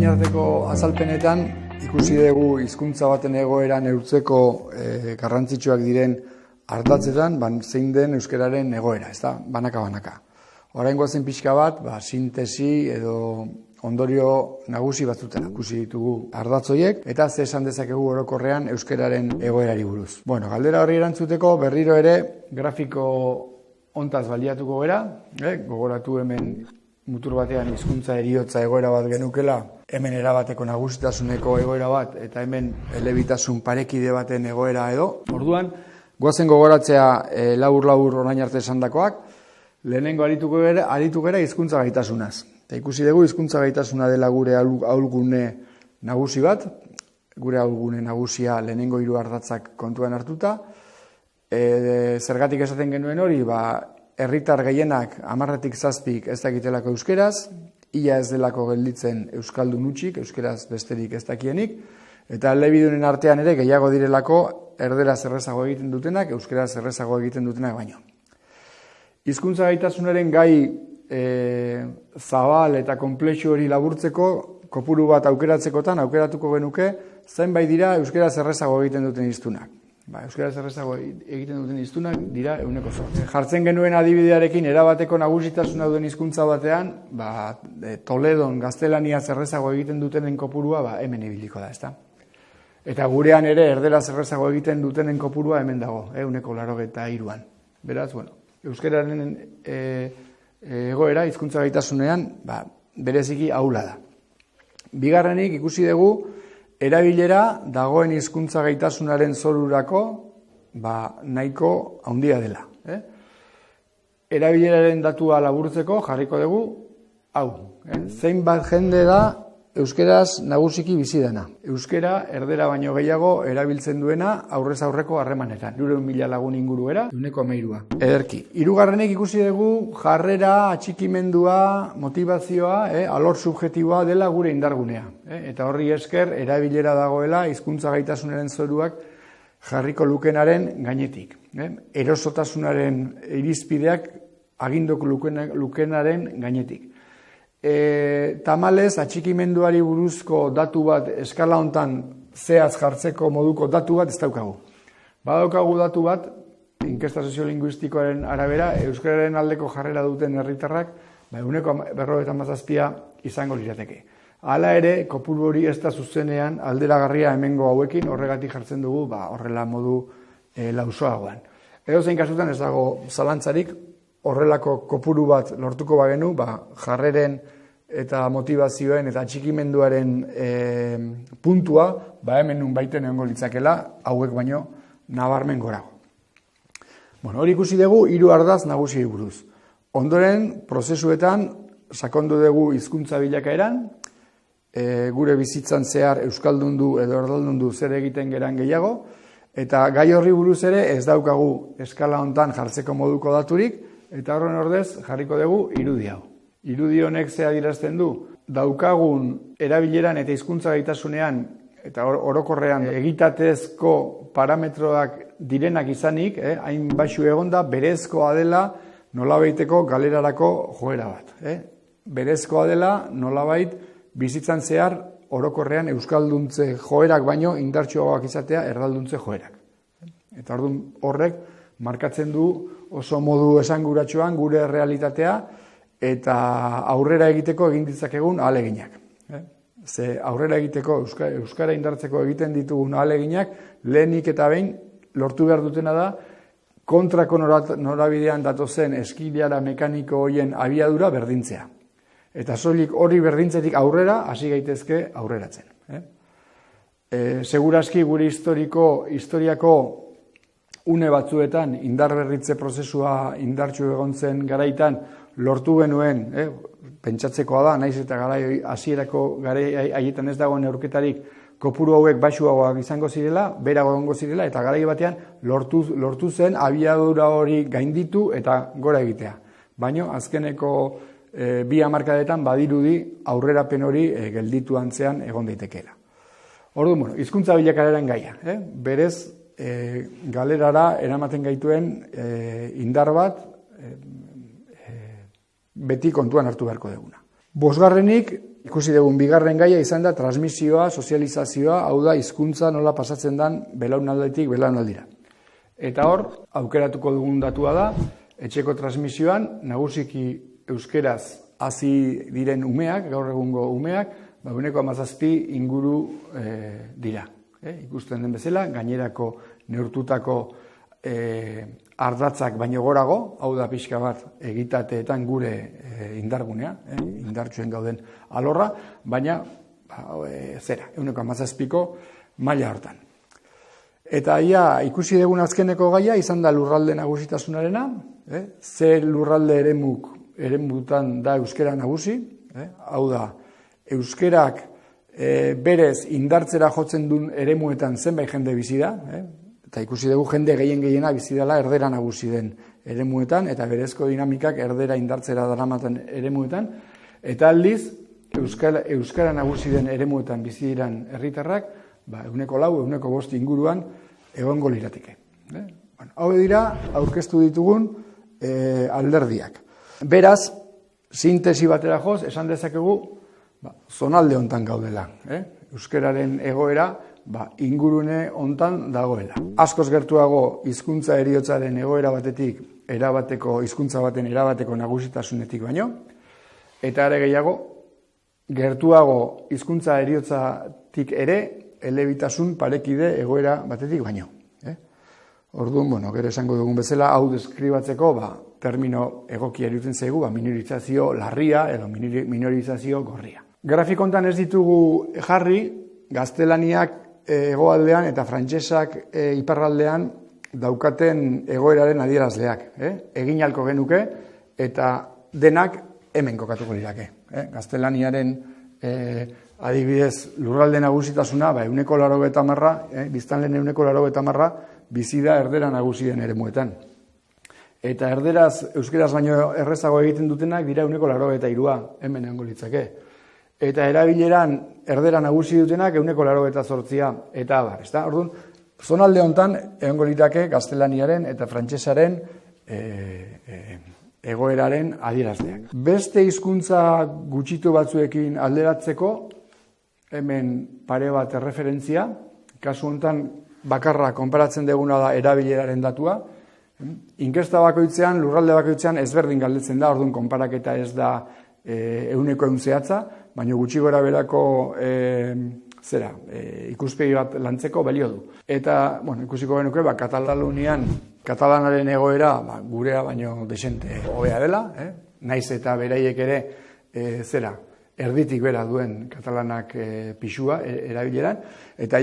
arteko azalpenetan ikusi dugu hizkuntza baten egoera neurtzeko garrantzitsuak diren ardatzetan zein den euskararen egoera, ez da, banaka-banaka. Oraingoa zen pixka bat, sintesi edo ondorio nagusi batzuten ikusi ditugu ardatzoiek eta ze esan dezakegu orokorrean euskararen egoerari buruz. Bueno, galdera horri erantzuteko berriro ere grafiko hontaz baliatuko gera, gogoratu hemen mutur batean hizkuntza heriotza egoera bat genukela, hemen erabateko nagusitasuneko egoera bat eta hemen elebitasun parekide baten egoera edo. Orduan, goazen gogoratzea labur-labur orain arte esandakoak, lehenengo aritu gera hizkuntza gaitasunaz. Eta ikusi dugu hizkuntza gaitasuna dela gure ahulgune nagusi bat, gure ahulgune nagusia lehenengo hiru ardatzak kontuan hartuta. Zergatik esaten genuen hori, herritar gehienak 10tik 7 ez dakitelako euskeraz, ia ez delako gelditzen euskaldun hutsik, euskeraz besterik ez dakienik, eta elebidunen artean ere gehiago direlako erderaz errezago egiten dutenak, euskeraz errezago egiten dutenak baino. Hizkuntza gaitasunaren gai zabal eta konplexu hori laburtzeko, kopuru bat aukeratzekotan aukeratuko genuke, zenbait dira euskeraz errezago egiten duten hiztunak. Euskaraz errezago egiten duten hiztunak dira 100%. Jartzen genuen adibidearekin erabateko nagusitasuna duen hizkuntza batean, Toledon gaztelaniaz errezago egiten dutenen kopurua hemen ibiliko da, ezta? Eta gurean ere erderaz errezago egiten dutenen kopurua hemen dago, 83an. Beraz, euskararen egoera hizkuntza gaitasunean bereziki ahula da. Bigarrenik ikusi dugu erabilera dagoen hizkuntza gaitasunaren zorurako nahiko handia dela. Erabileraren datua laburtzeko jarriko dugu hau. Zeinbat jende da euskeraz nagusiki bizi dena. Euskera erdera baino gehiago erabiltzen duena aurrez aurreko harremanetan. 200.000 lagun inguruera, 13%. Ederki. Hirugarrenik ikusi dugu jarrera, atxikimendua, motivazioa, alor subjektiboa dela gure indargunea. Eta horri esker erabilera dagoela hizkuntza gaitasunaren zoruak jarriko lukenaren gainetik. Erosotasunaren irizpideak agindok lukenaren gainetik. Tamalez, atxikimenduari buruzko datu bat eskala hontan zehaz jartzeko moduko datu bat ez daukagu. Badaukagu datu bat, inkesta soziolinguistikoaren arabera, euskararen aldeko jarrera duten herritarrak, 57% izango lirateke. Hala ere, kopuru hori ez da zuzenean alderagarria hemengo hauekin, horregatik jartzen dugu, horrela modu lausoagoan. Edozein kasutan ez dago zalantzarik, horrelako kopuru bat lortuko bagenu, jarreren eta motivazioen eta atxikimenduaren puntua, hemen nun baiten egongo litzakela, hauek baino nabarmen gorago. Hori ikusi dugu 3 ardaz nagusi buruz. Ondoren, prozesuetan sakondu dugu hizkuntza bilakaeran, gure bizitzan zehar euskaldundu edo erdaldundu zer egiten geran gehiago, eta gai horri buruz ere ez daukagu eskala hontan jartzeko moduko daturik, eta horren ordez jarriko dugu irudi hau. Irudi honek ze adierazten du, daukagun erabileran eta hizkuntza gaitasunean eta orokorrean egitatezko parametroak direnak izanik, hain baxu egonda, berezkoa dela nolabaiteko galerarako joera bat. Berezkoa dela nolabait bizitzan zehar orokorrean euskalduntze joerak baino indartsuagoak izatea erdalduntze joerak. Eta orduan horrek markatzen du oso modu esanguratsuan gure realitatea eta aurrera egiteko egin ditzakegun ahaleginak. Ze aurrera egiteko, euskara indartzeko egiten ditugun ahaleginak, lehenik eta behin lortu behar dutena da, kontrako norabidean datozen eskilara mekaniko horien abiadura berdintzea. Eta soilik hori berdintzetik aurrera, hasi gaitezke aurreratzen. Segurazki gure historiako une batzuetan indarberritze prozesua indartsu egon zen garaitan lortu genuen, pentsatzekoa da, naiz eta garai hasierako garai haietan ez dagoen neurketarik kopuru hauek baxuagoak izango zirela, berago egongo zirela eta garai batean lortu zen abiadura hori gainditu eta gora egitea. Baina azkeneko 2 hamarkadetan badirudi aurrerapen hori gelditu antzean egon daitekeela. Orduan, hizkuntza bilakaeraren gaia, berez galerara eramaten gaituen indar bat beti kontuan hartu beharko duguna. Bosgarrenik, Ikusi dugun bigarren gaia izan da transmisioa, sozializazioa, hau da hizkuntza nola pasatzen den belaunalditik belaunaldira. Eta hor, aukeratuko dugun datua da, etxeko transmisioan, nagusiki euskeraz hasi diren umeak, gaur egungo umeak, 17 inguru dira. Ikusten den bezala, gainerako neurtutako ardatzak baino gorago, hau da pixka bat egitateetan gure indargunea, indartsuen gauden alorra, baina 17ko maila hortan. Eta ikusi dugun azkeneko gaia izan da lurralde nagusitasunarena, ze lurralde eremutan da euskera nagusi, hau da, euskerak berez indartzera jotzen duen eremuetan zenbait jende bizi da, eta ikusi dugu jende gehiena bizi dela erdera nagusi den eremuetan, eta berezko dinamikak erdera indartzera daramaten eremuetan, eta aldiz, euskara nagusi den eremuetan bizi diren herritarrak, 4, 5 inguruan egongo lirateke. Hau dira, aurkeztu ditugun alderdiak. Beraz, sintesi batera joz, esan dezakegu, zonalde hontan gaudela. Euskararen egoera, ingurune hontan dagoela. Askoz gertuago hizkuntza heriotzaren egoera batetik, hizkuntza baten erabateko nagusitasunetik baino, eta are gehiago, gertuago hizkuntza heriotzatik ere, elebitasun parekide egoera batetik baino. Orduan, gero esango dugun bezala, hau deskribatzeko, termino egokia iruditzen zaigu, minorizazio larria edo minorizazio gorria. Grafikontan ez ditugu jarri, gaztelaniak hegoaldean eta frantsesak iparraldean daukaten egoeraren adierazleak. Egin ahalko genuke eta denak hemen kokatuko lirateke. Gaztelaniaren adibidez lurralde nagusitasuna, 180, biztanleen 180 bizi da erdera nagusien eremuetan. Eta erderaz, euskeraz baino errezago egiten dutenak dira 183 hemen egongo litzake. Eta erabileran erdera nagusi dutenak 188 eta abar. Orduan, zonalde hontan egongo litzake gaztelaniaren eta frantsesaren egoeraren adierazleak. Beste hizkuntza gutxitu batzuekin alderatzeko, hemen pare bat erreferentzia, kasu hontan bakarra konparatzen duguna da erabileraren datua, inkesta bakoitzean, lurralde bakoitzean ezberdin galdetzen da, orduan konparaketa ez da 100% zehatza, baina gutxi gora berako ikuspegi bat lantzeko balio du. Eta, ikusiko genuke, katalanaren egoera gurea baino desente hobea dela, naiz eta beraiek ere erditik bera duen katalanak pixua erabileran, eta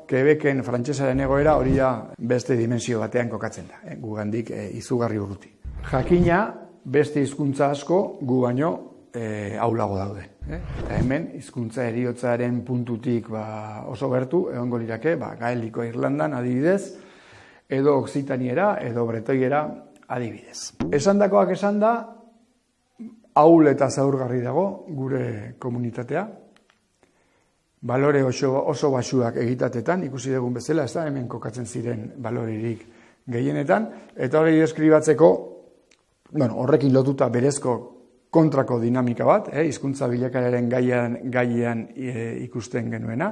Quebecen frantsesaren egoera hori beste dimensio batean kokatzen da, gugandik izugarri urruti. Jakina, beste hizkuntza asko gu baino aulago daude. Eta hemen, hizkuntza heriotzaren puntutik oso gertu, egongo lirateke, gaeliko Irlandan adibidez, edo oksitaniera, edo bretoiera adibidez. Esandakoak esan da, ahul eta zaurgarri dago gure komunitatea, balore oso basuak egitatetan, ikusi dugun bezala, ez da hemen kokatzen ziren baloririk gehienetan, eta hori deskribatzeko, horrekin lotuta berezko kontrako dinamika bat, hizkuntza bilakaeraren gaian ikusten genuena,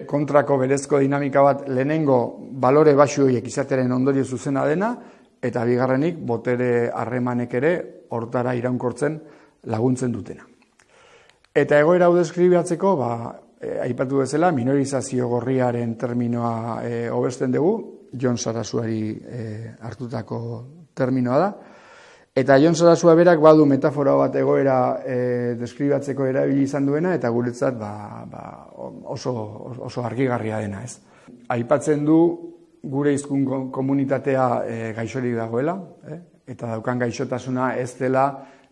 kontrako berezko dinamika bat lehenengo balore basu horiek izatearen ondorio zuzena dena, eta bigarrenik botere harremanek ere hortara iraunkortzen laguntzen dutena. Eta egoera hau deskribatzeko, aipatu bezala, minorizazio gorriaren terminoa hobesten dugu, Jon Sarasuari hartutako terminoa da, eta Jon Sarasua berak badu metafora bat egoera deskribatzeko erabili izan duena, eta guretzat oso argigarria dena, ez. Aipatzen du gure hizkuntza komunitatea gaixorik dagoela, eta daukan gaixotasuna ez dela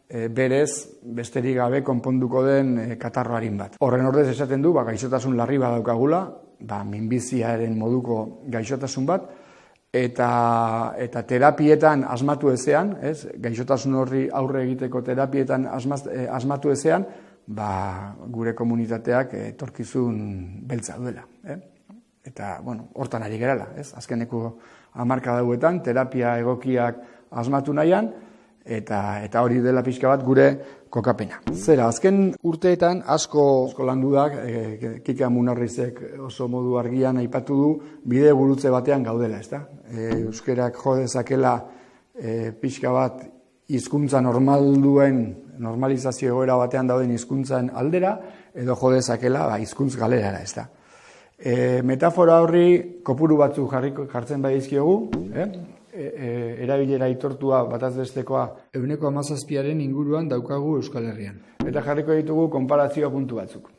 berez besterik gabe konponduko den katarroarin bat. Horren ordez esaten du, gaixotasun larri bat daukagula, minbiziaren moduko gaixotasun bat, eta terapietan asmatu ezean, gaixotasun horri aurre egiteko terapietan asmatu ezean, gure komunitateak etorkizun beltza duela. Eta, hortan ari gerala, azkeneko hamarkada hauetan, terapia egokiak asmatu nahian, Eta hori dela pixka bat gure kokapena. Zera, azken urteetan asko landu da, Kika Munarrizek oso modu argian aipatu du, bide gurutze batean gaudela, ezta? Euskerak jo dezakela pixka bat hizkuntza normalizazio egoera batean dauden hizkuntzan aldera, edo jo dezakela hizkuntz galerara, ezta? Metafora horri kopuru batzuk jartzen badizkiogu, erabilera aitortua bataz bestekoa 17%aren inguruan daukagu Euskal Herrian. Eta jarriko ditugu konparazio puntu batzuk.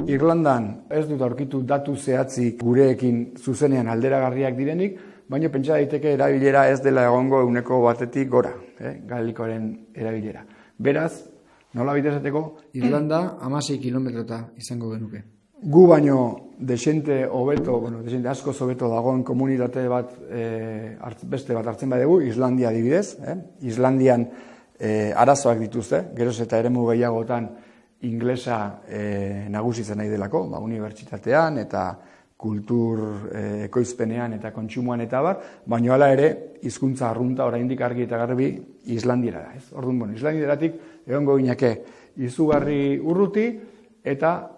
Irlandan ez dut aurkitu datu zehatzik gureekin zuzenean alderagarriak direnik, baina pentsa daiteke erabilera ez dela egongo 1%tik gora, galikoaren erabilera. Beraz, nola esateko, Irlanda 16 kilometrota izango genuke. Gu baino desente asko hobeto dagoen komunitate bat beste bat hartzen badugu, Islandia adibidez. Islandian arazoak dituzte, geroz eta eremu gehiagotan inglesa nagusitzen nahi delako, unibertsitatean eta kultur ekoizpenean eta kontsumoan eta bar, baina hala ere hizkuntza arrunta oraindik argi eta garbi Islandiera da. Orduan, Islandieratik egongo gineke izugarri urruti eta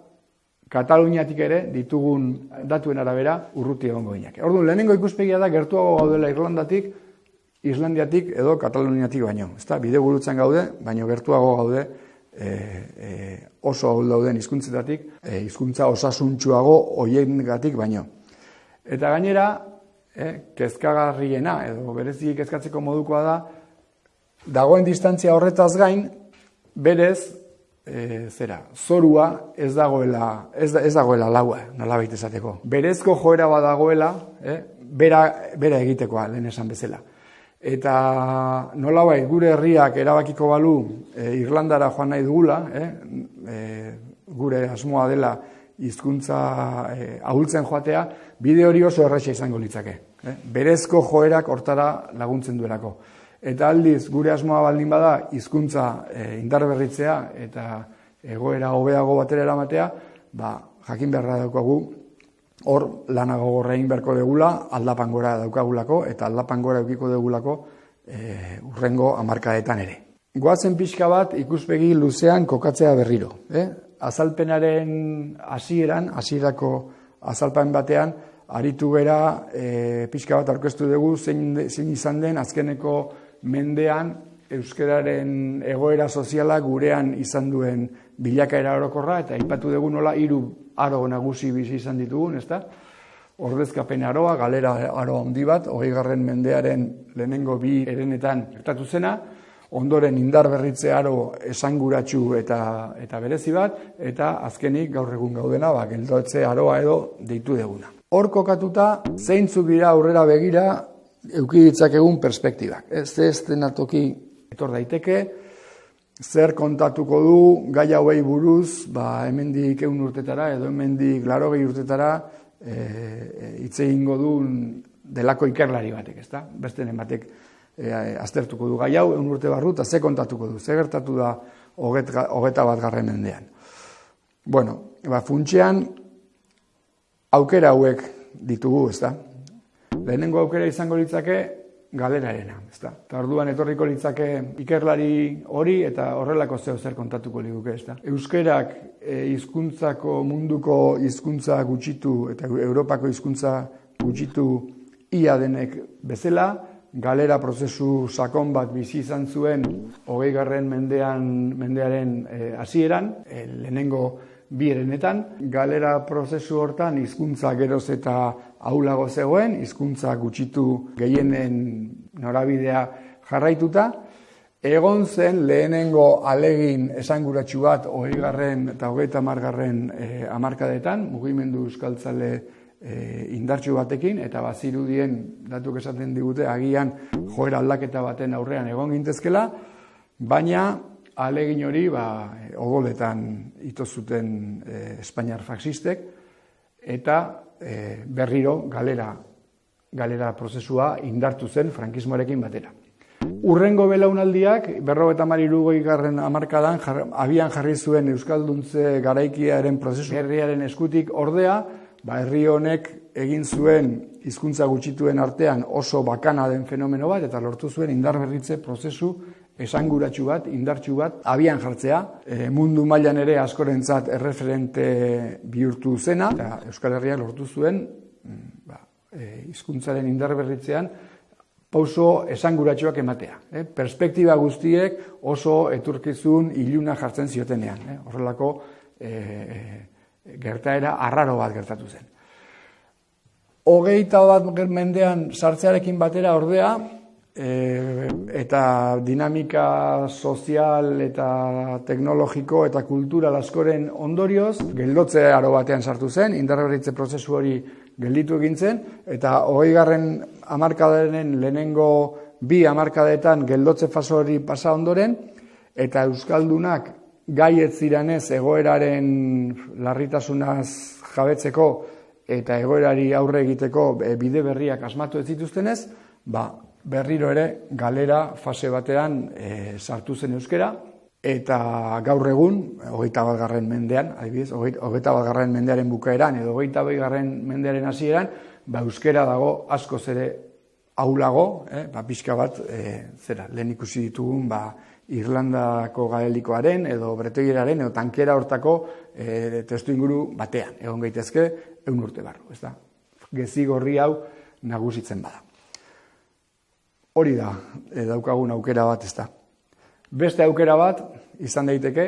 Kataluniatik ere ditugun datuen arabera urruti egongo gineke. Orduan, lehenengo ikuspegia da gertuago gaudela Irlandatik, Islandiatik edo Kataluniatik baino. Bide gurutzen gaude, baino gertuago gaude oso ahul dauden hizkuntzetatik, hizkuntza osasuntsuago hoiengatik baino. Eta gainera, kezkagarriena edo berezik kezkatzeko modukoa da, dagoen distantzia horretaz gain, berez, zorua ez dagoela laua, nolabait esateko. Berezko joera badagoela, bera egitekoa, lehen esan bezala. Eta nolabait gure herriak erabakiko balu Irlandara joan nahi dugula, gure asmoa dela hizkuntza ahultzen joatea, bide hori oso erraza izango litzake. Berezko joerak hortara laguntzen duelako. Eta aldiz, gure asmoa baldin bada, hizkuntza indarberritzea eta egoera hobeago batera eramatea, jakin beharra daukagu, hor lanago gorra egin beharko degula, aldapan gora daukagulako, eta aldapan gora eukiko degulako urrengo hamarkadetan ere. Goazen pixka bat ikuspegi luzean kokatzea berriro. Azalpenaren hasierako azalpen batean, aritu gera pixka bat aurkeztu dugu zein izan den azkeneko mendean euskararen egoera soziala gurean izan duen bilakaera orokorra, eta aipatu dugu nola 3 aro nagusi bizi izan ditugun, ezta? Ordezkapen aroa, galera aro handi bat, 20. mendearen lehenengo 2 herenetan gertatu zena, ondoren indar berritze aro esanguratsu eta berezi bat, eta azkenik gaur egun gaudena, geldotze aroa edo deitu deguna. Hor kokatuta, zeintzuk dira aurrera begira eduki ditzakegun perspektibak. Ez denatoki etor daiteke, zer kontatuko du gai hauei buruz, hemendik 100 urtetara edo hemendik 80 urtetara hitz egingo du delako ikerlari batek, ezta? Besteren batek aztertuko du gai hau 100 urte barru eta ze kontatuko du, ze gertatu da 21. mendean. Funtsean aukera hauek ditugu, ezta? Lehenengo aukera izango litzake galerarena, ezta? Eta orduan etorriko litzake ikerlari hori eta horrelako zer kontatuko liguke, ezta? Euskerak hizkuntzako munduko hizkuntza gutxitu eta Europako hizkuntza gutxitu ia denek bezala, galera prozesu sakon bat bizi izan zuen 20. mendearen hasieran, lehenengo 2 herenetan, galera prozesu hortan hizkuntza geroz eta ahulago zegoen, hizkuntza gutxitu gehienen norabidea jarraituta, egon zen lehenengo alegin esanguratsu bat 20. eta 30. hamarkadetan, mugimendu euskaltzale indartsu batekin, eta bazirudien datuk esaten digute agian joera aldaketa baten aurrean egon gintezkela, baina alegin hori odoletan ito zuten Espainiar faxistek, eta berriro galera prozesua indartu zen frankismoarekin batera. Urrengo belaunaldiak 50-60 hamarkadan abian jarri zuen euskalduntze garaikiaren prozesu herriaren eskutik ordea, herri honek egin zuen hizkuntza gutxituen artean oso bakana den fenomeno bat eta lortu zuen indarberritze prozesu esanguratsu bat, indartsu bat, abian jartzea, mundu mailan ere askorentzat erreferente bihurtu zena, eta Euskal Herriak lortu zuen, hizkuntzaren indarberritzean, pauso esanguratsuak ematea. Perspektiba guztiek oso etorkizun iluna jartzen ziotenean. Horrelako gertaera arraro bat gertatu zen. 21. mendean sartzearekin batera ordea, eta dinamika sozial eta teknologiko eta kultural askoren ondorioz, geldotze aro batean sartu zen, indarberritze prozesu hori gelditu egin zen, eta 20. hamarkadaren lehenengo 2 hamarkadetan geldotze fase hori pasa ondoren, eta euskaldunak gai ez zirenez egoeraren larritasunaz jabetzeko eta egoerari aurre egiteko bide berriak asmatu ez dituztenez, berriro ere galera fase batean sartu zen euskera, eta gaur egun, 21. mendean, adibidez, 21. mendearen bukaeran edo 22. mendearen hasieran, euskera dago askoz ere ahulago, pixka bat, lehen ikusi ditugun, Irlandako gaelikoaren edo bretoieraren edo tankera hortako testu inguru batean, egon gaitezke 100 urte barru, ez da? Gezi gorri hau nagusitzen bada. Hori da, daukagun aukera bat, ez da. Beste aukera bat, izan daiteke,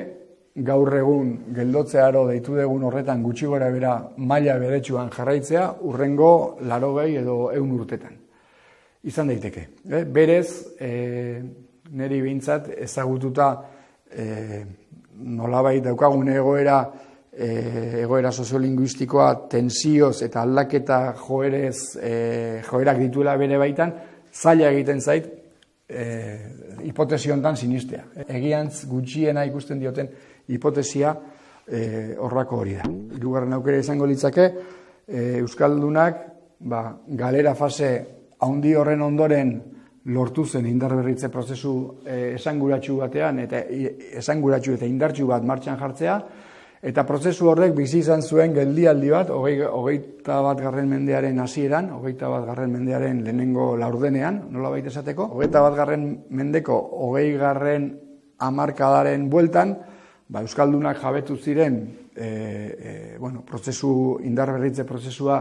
gaur egun geldotze aro deitu dugun horretan gutxi gora bera maila beretsuan jarraitzea, urrengo 80 edo 100 urtetan. Izan daiteke. Berez, niri behintzat ezagututa nolabait daukagun egoera soziolinguistikoa tensioz eta aldaketa joerak dituela bere baitan, zaila egiten zait hipotesi hontan sinistea. Egiantz gutxiena ikusten dioten hipotesia horrako hori da. Hirugarren aukera izango litzake, euskaldunak galera fase handi horren ondoren lortu zen indarberritze prozesu esanguratsu batean eta esanguratsu eta indartsu bat martxan jartzea, eta prozesu horrek bizi izan zuen geldialdi bat 21. mendearen hasieran, 21. mendearen lehenengo laurdenean, nolabait esateko, 21. mendeko 20. hamarkadaren bueltan, euskaldunak jabetu ziren prozesu indarberritze prozesua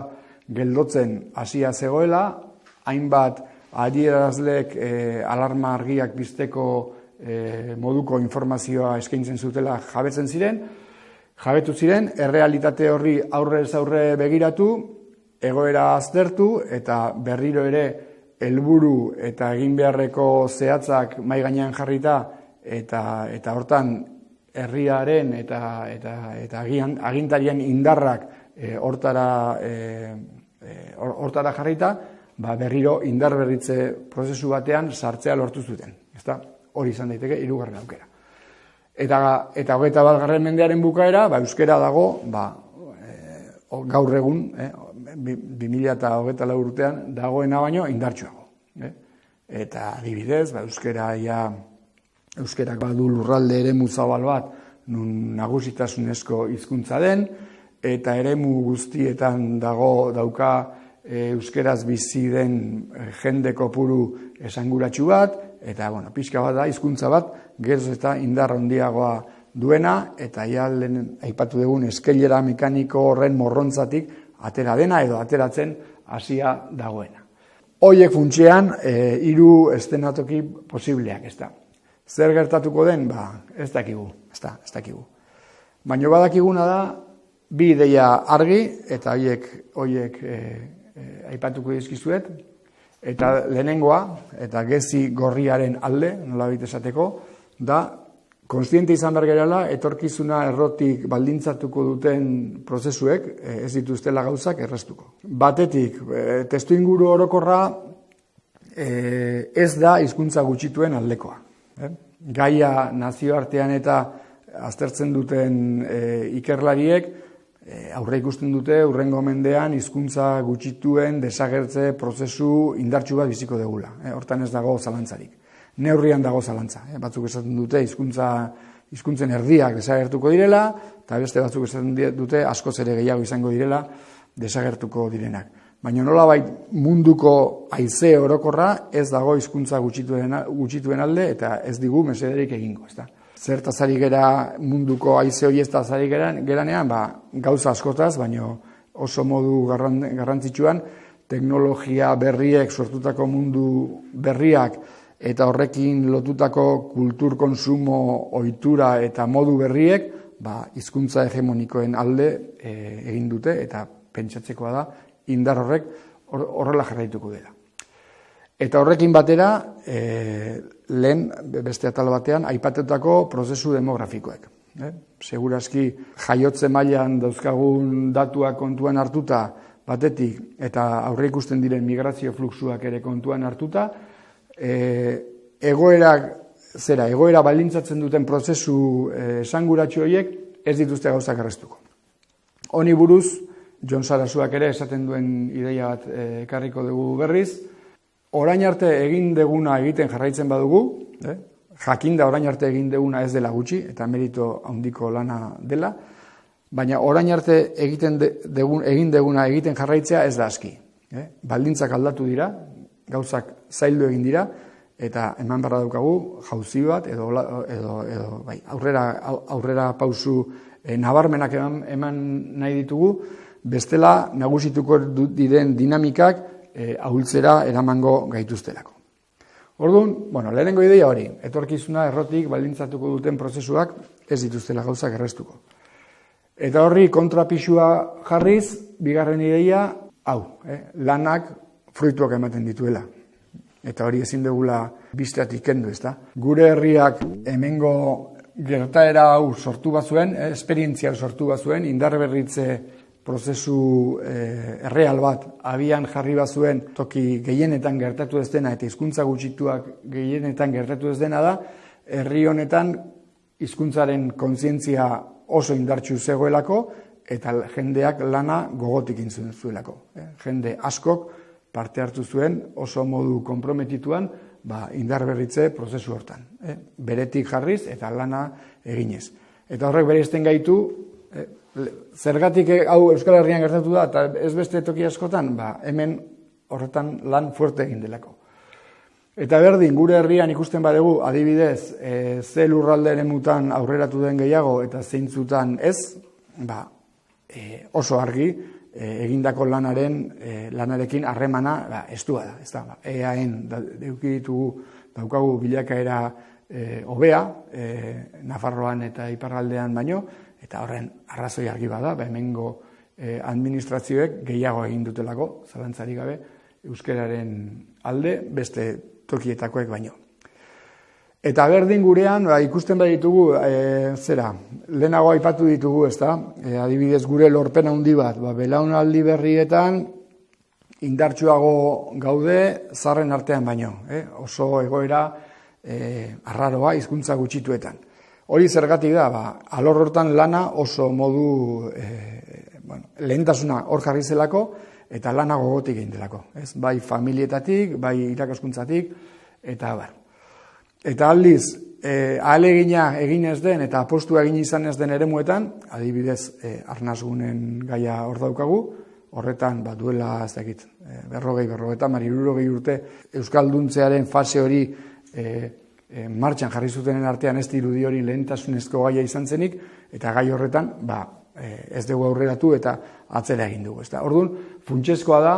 geldotzen hasia zegoela, hainbat adierazleek alarma argiak pizteko moduko informazioa eskaintzen zutela jabetzen ziren, errealitate horri aurrez aurre begiratu, egoera aztertu eta berriro ere helburu eta egin beharreko zehatzak mahai gainean jarrita eta hortan herriaren eta agintarien indarrak hortara jarrita, berriro indarberritze prozesu batean sartzea lortu zuten. Hori izan daiteke hirugarren aukera. Eta 21. mendearen bukaera, euskera dago, gaur egun, 2024 urtean, dagoena baino indartsuago. Eta adibidez, euskerak badu lurralde eremu zabal bat, nun nagusitasunezko hizkuntza den, eta eremu guztietan dauka euskeraz bizi den jende kopuru esanguratsu bat, eta pixka bat da, hizkuntza bat, geroz eta indar handiagoa duena, eta lehen aipatu dugun eskeilera mekaniko horren morrontzatik atera dena edo ateratzen hasia dagoena. Hoiek funtsean 3 eszenatoki posibleak, ez da. Zer gertatuko den? Ez dakigu, ez dakigu. Baina badakiguna da, 2 ideia argi, eta hoiek aipatuko dizkizuet, eta lehenengoa, eta gezi gorriaren alde, nolabait esateko, da, kontziente izan behar gerala, etorkizuna errotik baldintzatuko duten prozesuek, ez dituztela gauzak erraztuko. Batetik, testuinguru orokorra ez da hizkuntza gutxituen aldekoa. Gaia nazioartean eta aztertzen duten ikerlariek, aurre ikusten dute hurrengo mendean hizkuntza gutxituen desagertze prozesu indartsu bat biziko dugula. Hortan ez dago zalantzarik. Neurrian dago zalantza. Batzuk esaten dute hizkuntzen erdiak desagertuko direla, eta beste batzuk esaten dute askoz ere gehiago izango direla desagertuko direnak. Baina nolabait munduko haize orokorra ez dago hizkuntza gutxituen alde eta ez digu mesederik egingo, ezta. Zertaz ari gera munduko haize hori ez da ari geranean, gauza askotaz, baina oso modu garrantzitsuan, teknologia berriek sortutako mundu berriak eta horrekin lotutako kultur konsumo ohitura eta modu berriek, hizkuntza hegemonikoen alde egin dute eta pentsatzekoa da indar horrek horrela jarraituko dela. Eta horrekin batera, lehen beste atal batean, aipatutako prozesu demografikoek. Segurazki jaiotze mailan dauzkagun datuak kontuan hartuta batetik eta aurre ikusten diren migrazio fluxuak ere kontuan hartuta, egoera baldintzatzen duten prozesu esanguratsu horiek ez dituzte gauzak erreztuko. Honi buruz, Jon Sarasuak ere esaten duen ideia bat ekarriko dugu berriz, orain arte egin deguna egiten jarraitzen badugu, jakinda orain arte egin deguna ez dela gutxi, eta merito handiko lana dela, baina orain arte egin deguna egiten jarraitzea ez da aski. Baldintzak aldatu dira, gauzak zaildu egin dira, eta eman barra daukagu jauzi bat, edo aurrera pausu nabarmenak eman nahi ditugu, bestela nagusituko diren dinamikak ahultzera eramango gaituztelako. Orduan, lehenengo ideia hori, etorkizuna errotik baldintzatuko duten prozesuak ez dituztela gauzak erreztuko. Eta horri kontrapisua jarriz, bigarren ideia, lanak fruituak ematen dituela. Eta hori ezin dugula bistatik kendu, ezta? Gure herriak hemengo gertaera hau sortu bazuen, esperientzia sortu bazuen, indarberritze prozesu erreal bat abian jarri bazuen toki gehienetan gertatu ez dena eta hizkuntza gutxituak gehienetan gertatu ez dena da, herri honetan hizkuntzaren kontzientzia oso indartsu zegoelako eta jendeak lana gogotik egin zuelako. Jende askok parte hartu zuen oso modu konprometituan indarberritze prozesu hortan. Beretik jarriz eta lana eginez. Eta horrek bereizten gaitu, zergatik hau Euskal Herrian gertatu da eta ez beste toki askotan, hemen horretan lan fuerte egin delako. Eta berdin, gure herrian ikusten badugu, adibidez, ze lurralde eremutan aurreratu den gehiago eta zeintzutan ez, oso argi egindako lanarekin harremana estua da. Ez da, EAen daukagu bilakaera hobea, Nafarroan eta Iparraldean baino, eta horren arrazoi argi bada, hemengo administrazioek gehiago egin dutelako, zalantzarik gabe, euskararen alde beste tokietakoek baino. Eta berdin gurean, ikusten baditugu, lehenago aipatu ditugu, ezta? Adibidez gure lorpen handi bat, belaunaldi berrietan indartsuago gaude zarren artean baino, oso egoera arraroa hizkuntza gutxituetan. Hori zergatik da, alor hortan lana oso modu lehentasuna hor jarri zelako eta lana gogotik egin delako. Bai familietatik, bai irakaskuntzatik, eta bar. Eta aldiz, ahalegina egin ez den eta apostua egin izan ez den eremuetan, adibidez arnasgunen gaia hor daukagu, horretan duela, ez dakit, 50-60 urte euskalduntzearen fase hori martxan jarri zutenen artean ez dirudi hori lehentasunezko gaia izan zenik, eta gai horretan ez dugu aurreratu eta atzera egin dugu. Orduan, funtsezkoa da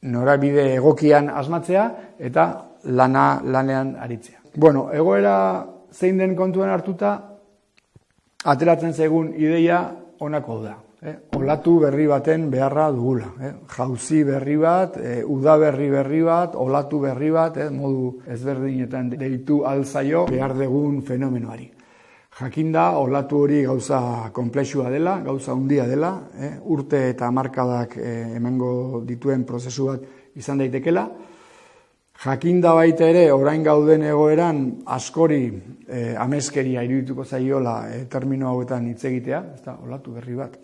norabide egokian asmatzea eta lanean aritzea. Egoera zein den kontuan hartuta, ateratzen zaigun ideia honako da. Olatu berri baten beharra dugula. Jauzi berri bat, udaberri berri bat, olatu berri bat, modu ezberdinetan deitu alzaio behar dugun fenomenoari. Jakinda, olatu hori gauza konplexua dela, gauza handia dela, urte eta hamarkadak emango dituen prozesu bat izan daitekela. Jakinda baita ere, orain gauden egoeran askori ameskeria irudituko zaiola termino hauetan hitz egitea, olatu berri bat,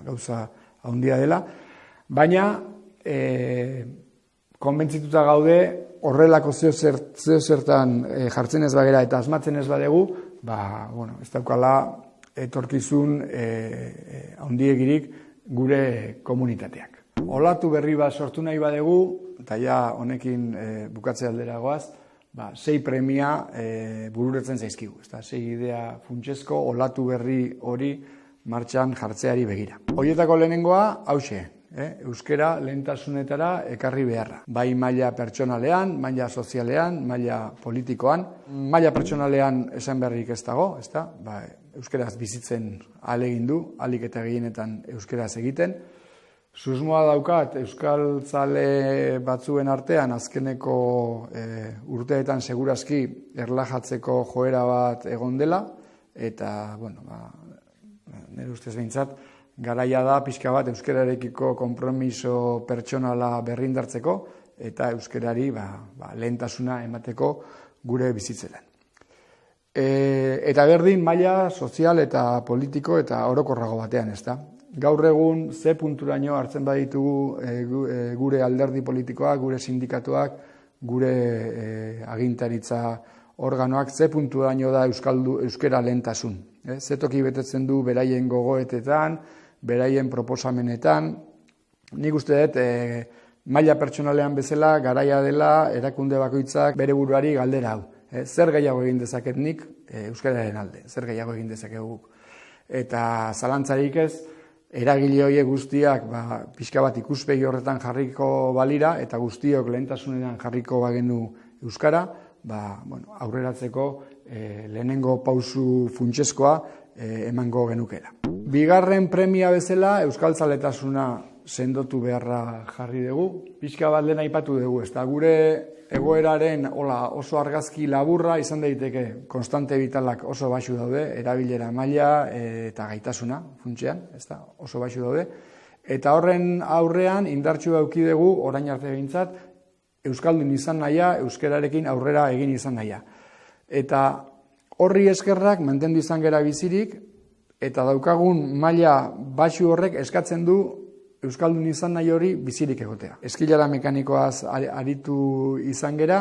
gauza handia dela, baina konbentzituta gaude horrelako zeo zertan jartzen ez bagera eta asmatzen ez badegu, ez daukala etorkizun handiegirik gure komunitateak. Olatu berri bat sortu nahi badegu, eta ja honekin bukatze aldera goaz, 6 premia bururetzen zaizkigu. 6 idea funtsezko olatu berri hori martxan jartzeari begira. Horietako lehenengoa, hauxe, euskera lehentasunetara ekarri beharra. Bai maila pertsonalean, maila sozialean, maila politikoan. Maila pertsonalean esan beharrik ez dago, euskeraz bizitzen ahalegindu, ahalik eta gehienetan euskeraz egiten. Susmoa daukat euskaltzale batzuen artean azkeneko urteetan segurazki erlajatzeko joera bat egon dela, eta, nire ustez behintzat, garaia da pixka bat euskerarekiko konpromiso pertsonala berrindartzeko eta euskerari lehentasuna emateko gure bizitzetan. Eta berdin maila sozial eta politiko eta orokorrago batean, ez da? Gaur egun ze punturaino hartzen baditugu gure alderdi politikoak, gure sindikatuak, gure agintaritza organoak, ze punturaino da euskera lehentasun. Ze toki betetzen du beraien gogoetetan, beraien proposamenetan. Nik uste dut maila pertsonalean bezala garaia dela erakunde bakoitzak bere buruari galdera hau. Zer gehiago egin dezaket nik euskararen alde, zer gehiago egin dezakegu. Eta zalantzarik ez, eragile horiek guztiak pixka bat ikuspegi horretan jarriko balira eta guztiok lehentasunean jarriko bagenu euskara, aurreratzeko lehenengo pausu funtsezkoa emango genukera. Bigarren premia bezala euskaltzaletasuna sendotu beharra jarri dugu. Pixka bat lehen aipatu dugu, ez da gure egoeraren oso argazki laburra izan daiteke konstante vitalak oso baxu daude, erabilera maila eta gaitasuna funtsean, ez da oso baxu daude. Eta horren aurrean indartsu dauki dugu orain arte behintzat euskaldun izan nahia, euskerarekin aurrera egin izan nahia. Eta horri eskerrak mantendu izan gera bizirik eta daukagun maila baxu horrek eskatzen du euskaldun izan nahi hori bizirik egotea. Eskilara mekanikoaz aritu izan gera,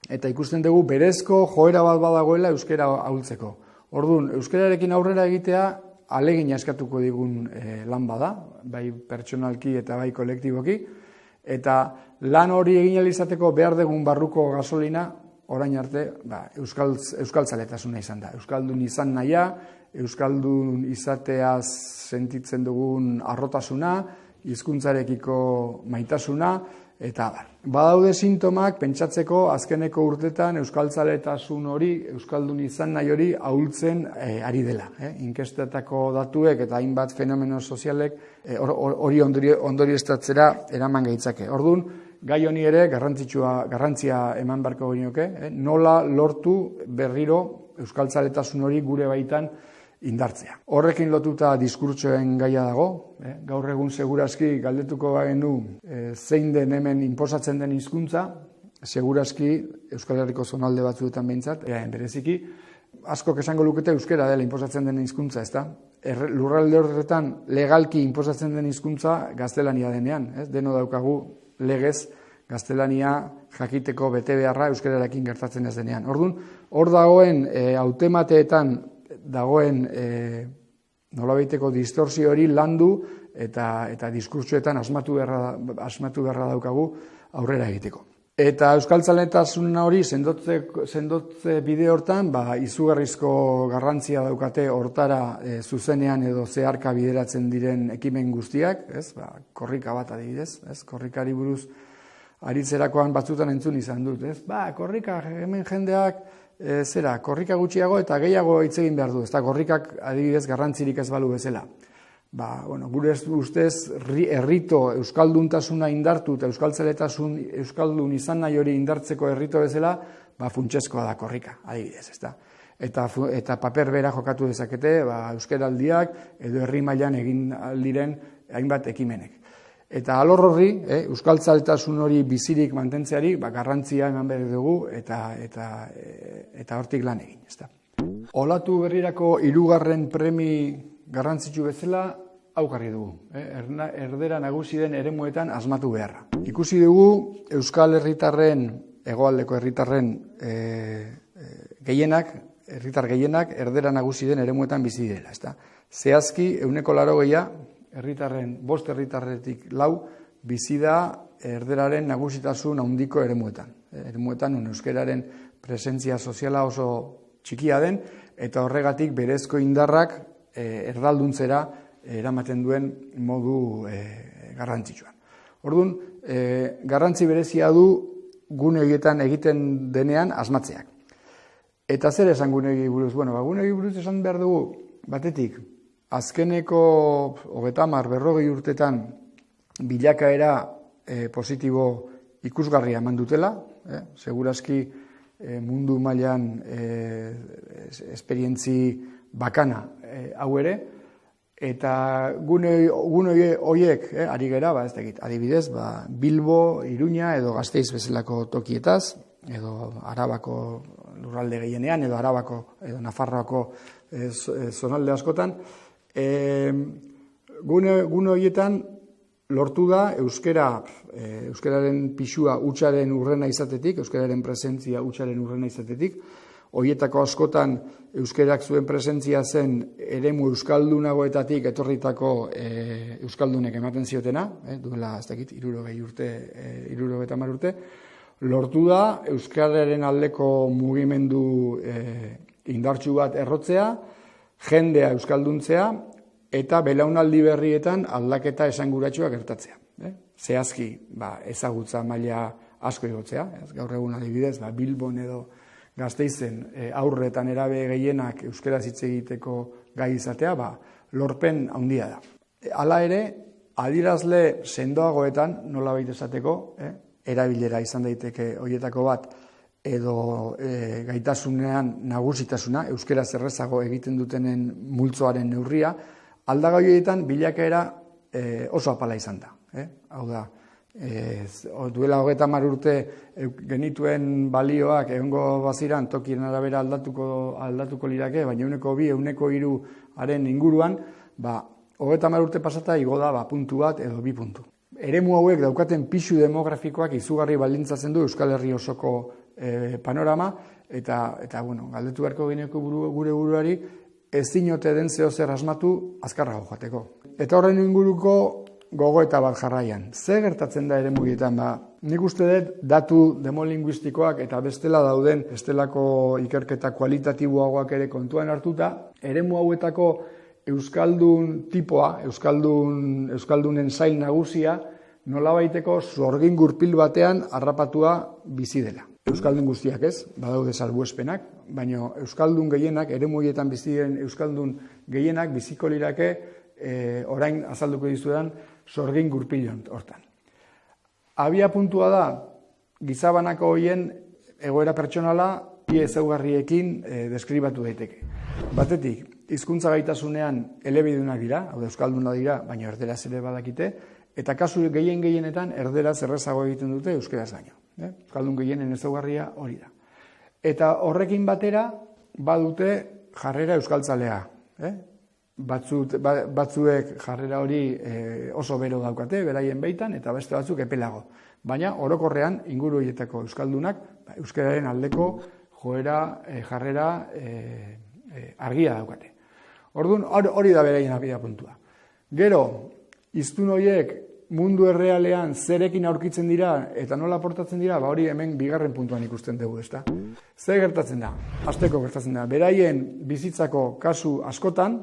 eta ikusten dugu berezko joera bat badagoela euskera ahultzeko. Orduan, euskerarekin aurrera egitea ahalegina eskatuko digun lan bada, bai pertsonalki eta bai kolektiboki, eta lan hori egin ahal izateko behar dugun barruko gasolina, orain arte, euskaltzaletasuna izan da. Euskaldun izan nahia, euskaldun izateaz sentitzen dugun harrotasuna, hizkuntzarekiko maitasuna, eta badaude sintomak pentsatzeko azkeneko urtetan euskaltzaletasun hori, euskaldun izan nahi hori ahultzen ari dela. Inkestetako datuek eta hainbat fenomeno sozialek hori ondorioztatzera eraman gaitzake. Orduan, gai honi ere garrantzia eman beharko genioke, nola lortu berriro euskaltzaletasun hori gure baitan indartzea. Horrekin lotuta diskurtsoen gaia dago, gaur egun segurazki galdetuko bagenu zein den hemen inposatzen den hizkuntza, segurazki Euskal Herriko zonalde batzuetan behintzat, bereziki, askok esango lukete euskera dela inposatzen den hizkuntza, ezta? Lurralde horretan legalki inposatzen den hizkuntza gaztelania denean, deno daukagu legez gaztelania jakiteko bete beharra euskararekin gertatzen ez denean. Orduan, hor dagoen hautemateetan dagoen nolabaiteko distorsio hori landu eta diskurtsoetan asmatu beharra daukagu aurrera egiteko. Eta euskaltzaletasun hori sendotze bide hortan izugarrizko garrantzia daukate hortara zuzenean edo zeharka bideratzen diren ekimen guztiak, korrika bat adibidez, korrikari buruz aritzerakoan batzutan entzun izan dut, korrika hemen jendeak korrika gutxiago eta gehiago hitz egin behar du, ez da korrikak adibidez garrantzirik ez balu bezala. Gure ustez herrito euskalduntasuna indartu eta euskaldun izan nahi hori indartzeko herrito bezala, funtsezkoa da korrika, adibidez, ez da. Eta paper bera jokatu dezakete, euskeraldiak edo herri mailan egin aldiren hainbat ekimenek. Eta alor horri, euskaltzaletasun hori bizirik mantentzeari, garrantzia eman behar dugu eta hortik lan egin, ez da. Olatu berrirako 3. premi garrantzitsu bezala, hau jarri dugu. Erdera nagusi den eremuetan asmatu beharra. Ikusi dugu Euskal Herritarren, hegoaldeko herritarren herritar gehienak erdera nagusi den eremuetan bizi direla, ezta. Zehazki 80% bost herritarretik 4 bizi da erderaren nagusitasun handiko eremuetan. Eremuetan euskararen presentzia soziala oso txikia den, eta horregatik berezko indarrak erdalduntzera eramaten duen modu garrantzitsuan. Orduan, garrantzi berezia du gune horietan egiten denean asmatzeak. Eta zer esan gune hori buruz? Bueno, gune hori buruz esan behar dugu, batetik, azkeneko 30-40 urtetan bilakaera positibo ikusgarria eman dutela, segurazki mundu mailan esperientzi bakana hau ere, eta gune horiek ari gera, ez dakit, adibidez, Bilbo, Iruña edo Gasteiz bezalako tokietaz, edo Arabako lurralde gehienean, edo Arabako, edo Nafarroako zonalde askotan. Gune horietan lortu da euskararen pisua hutsaren urrena izatetik, euskararen presentzia hutsaren urrena izatetik. Horietako askotan euskarak zuen presentzia zen eremu euskaldunagoetatik etorritako euskaldunek ematen ziotena, duela ez dakit 60 urte, lortu da euskararen aldeko mugimendu indartsu bat errotzea, jendea euskalduntzea, eta belaunaldi berrietan aldaketa esanguratsuak gertatzea. Zehazki, ezagutza maila asko igotzea, gaur egun adibidez, Bilbon edo Gasteizen aurretan erabe gehienak euskaraz hitz egiteko gai izatea, lorpen handia da. Hala ere, adierazle sendoagoetan, nolabait esateko, erabilera izan daiteke horietako bat, edo gaitasunean nagusitasuna, euskaraz errezago egiten dutenen multzoaren neurria, aldagailuetan bilakaera oso apala izan da. Hau da, duela 30 urte genituen balioak egongo baziran tokien arabera aldatuko lirake, baina 1,2, 1,3 inguruan, 30 urte pasata igo da puntu bat edo 2 puntu. Eremu hauek daukaten pisu demografikoak izugarri baldintzatzen du Euskal Herri osoko panorama, eta galdetu beharko gineko gure buruari, ez dinote den zehozer asmatu azkarrago joateko. Eta horren inguruko gogoeta bat jarraian. Zer gertatzen da eremugietan? Nik uste dut datu demolinguistikoak eta bestela dauden, bestelako ikerketa kualitatiboagoak ere kontuan hartuta, eremu hauetako euskaldun tipoa, euskaldunen sail nagusia, nolabaiteko sorgin gurpil batean harrapatua bizi dela. Euskaldun guztiak ez, badaude salbuespenak, baina euskaldun gehienak, eremu horietan bizi diren euskaldun gehienak biziko lirake orain azalduko dizudan sorgin gurpilon hortan. Abia puntua da, gizabanako horien egoera pertsonala bi ezaugarriekin deskribatu daiteke. Batetik, hizkuntza gaitasunean elebidunak dira, hau da euskalduna dira, baina erderaz ere badakite, eta kasu gehienetan erderaz errezago egiten dute euskaraz baino. Euskaldun gehienen ezaugarria hori da. Eta horrekin batera badute jarrera euskaltzalea. Batzuek jarrera hori oso bero daukate, beraien baitan, eta beste batzuk epelago. Baina orokorrean inguru horietako euskaldunak euskararen aldeko joera, jarrera argia daukate. Orduan hori da beraien abia puntua. Gero, hiztun horiek mundu errealean zerekin aurkitzen dira eta nola portatzen dira, hori hemen bigarren puntuan ikusten dugu, ezta? Zer gertatzen da? Hasteko gertatzen da. Beraien bizitzako kasu askotan,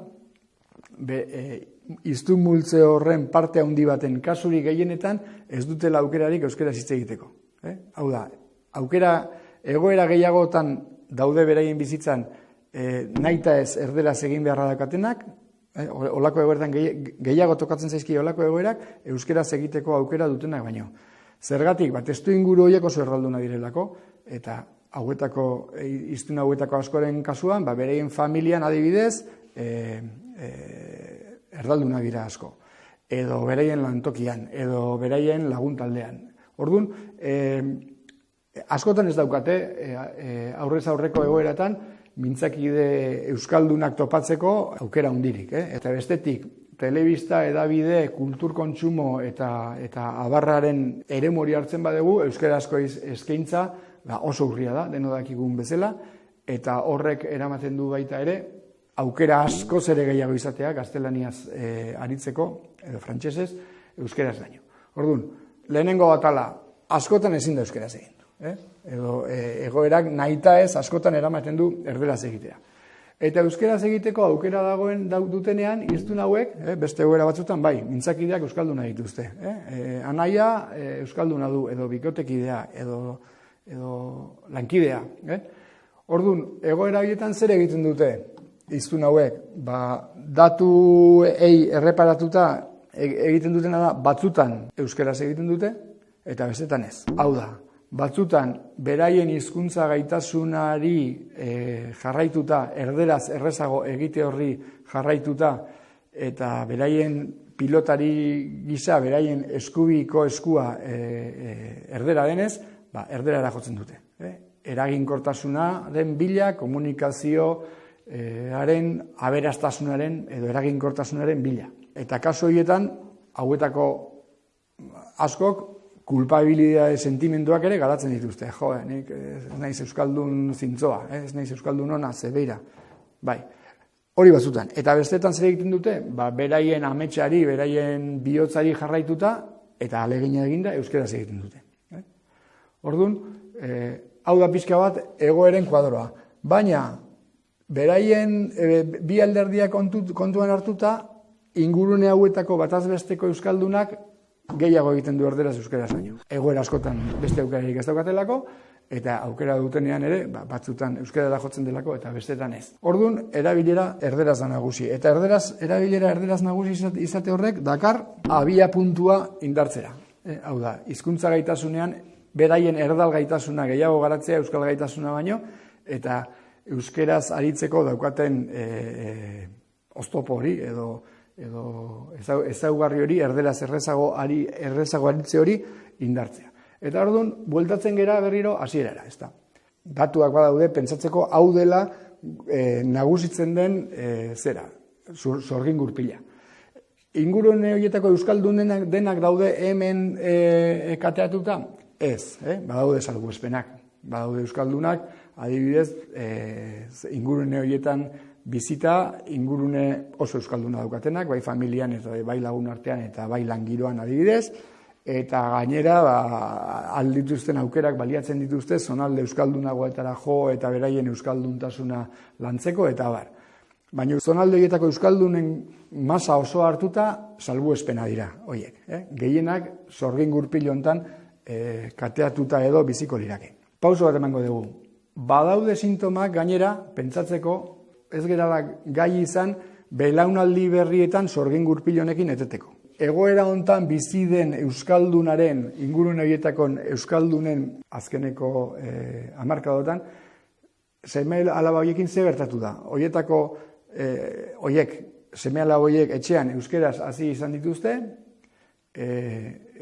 hiztun multze horren parte handi baten kasurik gehienetan ez dutela aukerarik euskaraz hitz egiteko. Hau da, egoera gehiagotan daude beraien bizitzan nahita ez erderaz egin beharra daukatenak, olako egoeretan gehiago tokatzen zaizki olako egoerak euskaraz egiteko aukera dutenak baino. Zergatik, testu inguru horiek oso erralduna direlako, eta hiztun hauetako askoren kasuan, beraien familian adibidez, erdalduna dira asko, edo beraien lantokian, edo beraien laguntaldean. Orduan, askotan ez daukate, aurrez aurreko egoeratan, mintzakide euskaldunak topatzeko aukera hundirik. Eta bestetik, telebista, edabide, kultur kontsumo eta abarraren eremori hartzen badegu, euskarazko eskaintza oso urria da, deno dakigun bezala, eta horrek eramaten du baita ere, aukera askoz ere gehiago izatea, gaztelaniaz aritzeko, edo frantsesez, euskeraz baino. Orduan, lehenengo atala, askotan ezin da euskeraz egin. Edo egoerak nahita ez askotan eramaten du erderaz egitea. Eta euskeraz egiteko aukera dagoen dutenean, hiztun hauek, beste egoera batzutan, bai, mintzakideak euskalduna dituzte. Anaia euskalduna du, edo bikotekidea, edo lankidea. Orduan, egoera horietan zer egiten dute hiztun hauek? Datuei erreparatuta egiten dutena da, batzutan euskeraz egiten dute, eta bestetan ez. Hau da, batzutan beraien hizkuntza gaitasunari jarraituta, erderaz errezago egite horri jarraituta, eta beraien pilotari gisa, beraien eskubiko eskua erdera denez, erderara jotzen dute. Eraginkortasunaren bila, komunikazioaren aberastasunaren edo eraginkortasunaren bila. Eta kasu horietan, hauetako askok, kulpabilidade sentimenduak ere garatzen dituzte. Nik ez naiz euskaldun zintzoa, ez naiz euskaldun ona, zebeira. Bai, hori batzutan. Eta bestetan zer egiten dute? Beraien ametsari, beraien bihotzari jarraituta, eta alegina eginda euskeraz egiten dute. Orduan, hau da pixka bat egoeren kuadroa. Baina, beraien bi alderdiak kontuan hartuta, ingurune hauetako batazbesteko euskaldunak gehiago egiten du erderaz euskeraz baino. Egoera askotan beste aukerarik ez daukatelako, eta aukera dutenean ere, batzutan euskerara jotzen delako, eta bestetan ez. Orduan, erabilera erderaz da nagusi. Eta erabilera erderaz nagusi izate horrek, dakar abia puntua indartzera. Hau da, hizkuntza gaitasunean, beraien erdal gaitasuna gehiago garatzea euskal gaitasuna baino, eta euskeraz aritzeko daukaten oztopo hori, edo ezaugarri hori, erderaz errezago aritze hori indartzea. Eta orduan, bueltatzen gera berriro hasierara, ez da. Datuak badaude, pentsatzeko hau dela nagusitzen den zera, sorgin gurpila. Ingurune horietako euskaldunenak denak daude hemen kateatuta? Ez, badaude salbuespenak. Badaude euskaldunak, adibidez, ingurune horietan bizita, ingurune oso euskalduna daukatenak, bai familian, eta bai lagun artean, eta bai langiroan adibidez, eta gainera aldituzten aukerak baliatzen dituzte, zonalde euskaldunagoetara jo, eta beraien euskalduntasuna lantzeko, eta bar. Baina zonalde horietako euskaldunen masa oso hartuta, salbuespena dira, horiek. Gehienak, sorgin gurpil hontan, kateatuta edo biziko lirake. Pauso bat emango dugu. Badaude sintomak gainera, pentsatzeko, ez gerala gai izan, belaunaldi berrietan sorgin gurpil honekin eteteko. Egoera hontan bizi den euskaldunaren, ingurune horietako euskaldunen azkeneko hamarkadotan, seme alaba horiekin ze gertatu da. Seme alaba horiek etxean euskeraz hasi izan dituzte,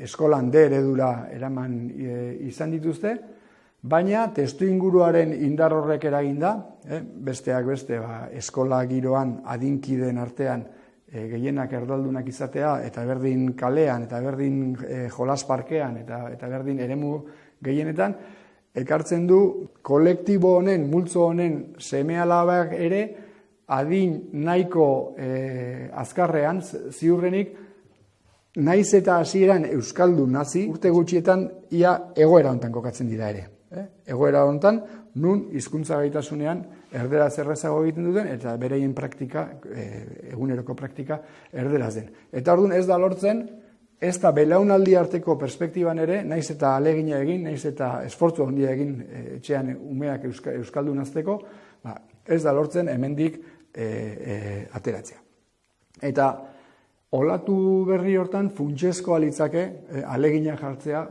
eskolan D eredura eraman izan dituzte, baina testu inguruaren indar horrek eraginda, besteak beste eskola giroan adinkideen artean gehienak erdaldunak izatea, eta berdin kalean, eta berdin jolas parkean, eta berdin eremu gehienetan, ekartzen du kolektibo honen, multzo honen seme-alabak ere adin nahiko azkarrean, ziurrenik, naiz eta hasieran euskaldun nazi, urte gutxietan ia egoera hontan kokatzen dira ere. Egoera hontan, nun hizkuntza gaitasunean erderaz errezago egiten duten, eta bereien praktika, eguneroko praktika, erderaz den. Eta orduan ez da lortzen, ez da belaunaldi arteko perspektiban ere, naiz eta alegina egin, naiz eta esfortzu handia egin etxean umeak euskaldun azteko, ez da lortzen hemendik ateratzea. Eta olatu berri hortan funtsezkoa litzake alegina jartzea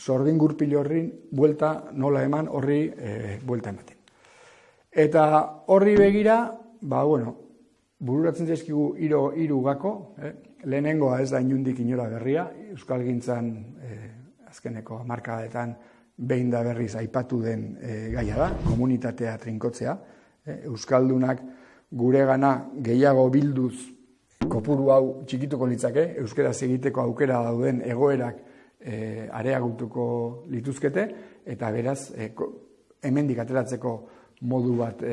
sorgin gurpil horrin buelta nola eman horri buelta ematen. Eta horri begira, bururatzen zaizkigu hiru gako, lehenengoa ez da inundik inora berria, euskalgintzan azkeneko hamarkadetan behin da berriz aipatu den gaia da, komunitatea trinkotzea, euskaldunak guregana gehiago bilduz kopuru hau txikituko litzake, euskeraz egiteko aukera dauden egoerak areagutuko lituzkete, eta beraz, hemendik ateratzeko modu bat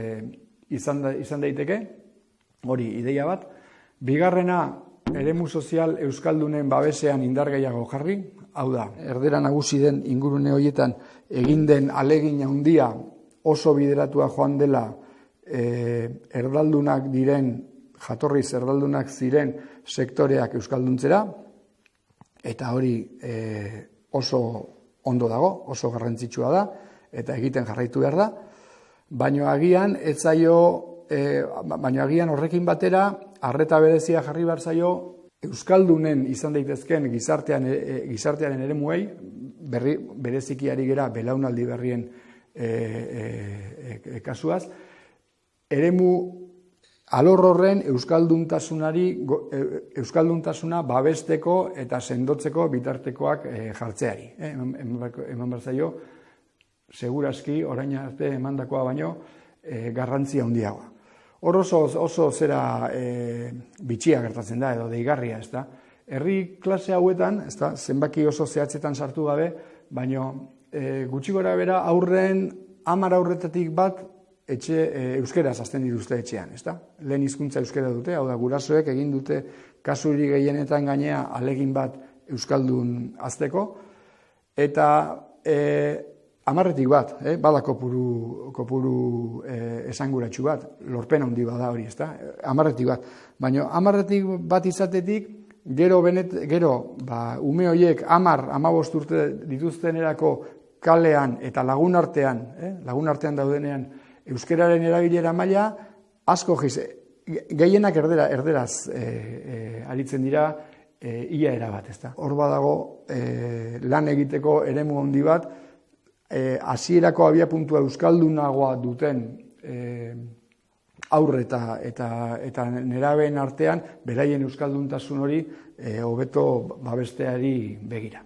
izan daiteke, Hori ideia bat. Bigarrena, eremu sozial euskaldunen babesean indar gehiago jarri. Hau da, erdera nagusi den ingurune horietan egin den ahalegin handia oso bideratua joan dela erdaldunak diren, jatorriz erdaldunak ziren sektoreak euskalduntzera, eta hori oso ondo dago, oso garrantzitsua da, eta egiten jarraitu behar da, baina agian horrekin batera, arreta berezia jarri behar zaio, euskaldunen izan daitezken gizartearen eremuei, bereziki ari gera belaunaldi berrien kasuaz, eremu alor horren euskalduntasuna babesteko eta sendotzeko bitartekoak jartzeari. Eman behar zaio, segurazki orain arte emandakoa baino garrantzia handiagoa. Hor oso zera bitxia gertatzen da, edo deigarria, ez da. Herri klase hauetan, ez da, zenbaki oso zehatzetan sartu gabe, baino gutxi gora bera aurren 10 aurretatik bat euskeraz hasten dituzte etxean, ez da? Lehen hizkuntza euskera dute, hau da, gurasoek egin dute kasuri gehienetan gainea alegin bat euskaldun azteko, eta 10 bat, bada kopuru esanguratsu bat, lorpen handi bada hori, ez da? 10 bat, baina 10 bat izatetik, gero ume horiek 10-15 urte dituztenerako kalean eta lagunartean daudenean euskeraren erabilera maila asko gehienak erderaz aritzen dira ia erabat, ezta. Hor badago lan egiteko eremu handi bat, hasierako abiapuntua euskaldunagoa duten aurre eta nerabeen artean beraien euskalduntasun hori hobeto babesteari begira.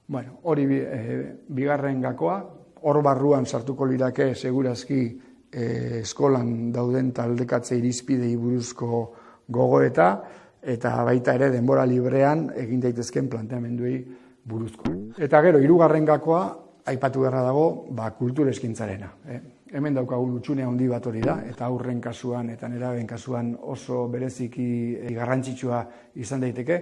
Bueno, hori bigarren gakoa, hor barruan sartuko lirake segurazki eskolan dauden taldekatze irizpidei buruzko gogoeta eta baita ere denbora librean egin daitezken planteamenduei buruzko. Eta gero, hirugarren gakoa aipatu beharra dago, kultur eskintzarena. Hemen daukagun utxune handi bat hori da, eta aurren kasuan eta nerabeen kasuan oso bereziki garrantzitsua izan daiteke.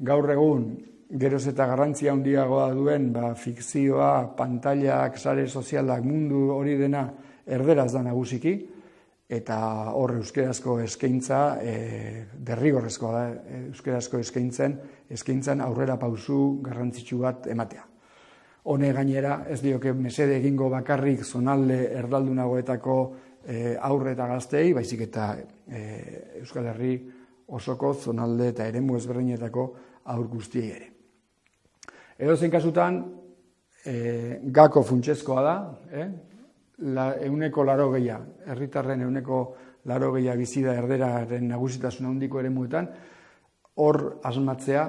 Gaur egun, geroz eta garrantzia handiagoa duen fikzioa, pantailak, sare sozialak, mundu hori dena erderaz da nagusiki, eta hor euskerazko eskaintza derrigorrezkoa da, euskerazko eskaintzan aurrera pausu garrantzitsu bat ematea. Hone gainera, ez dioke mesede egingo bakarrik zonalde erdaldunagoetako aurre eta gaztei, baizik eta Euskal Herri osoko zonalde eta eremu ezberdinetako aur guztiei ere. Edozein kasutan, gako funtsezkoa da, 180, herritarren 180 bizi da erderaren nagusitasuna handiko eremuetan, hor asmatzea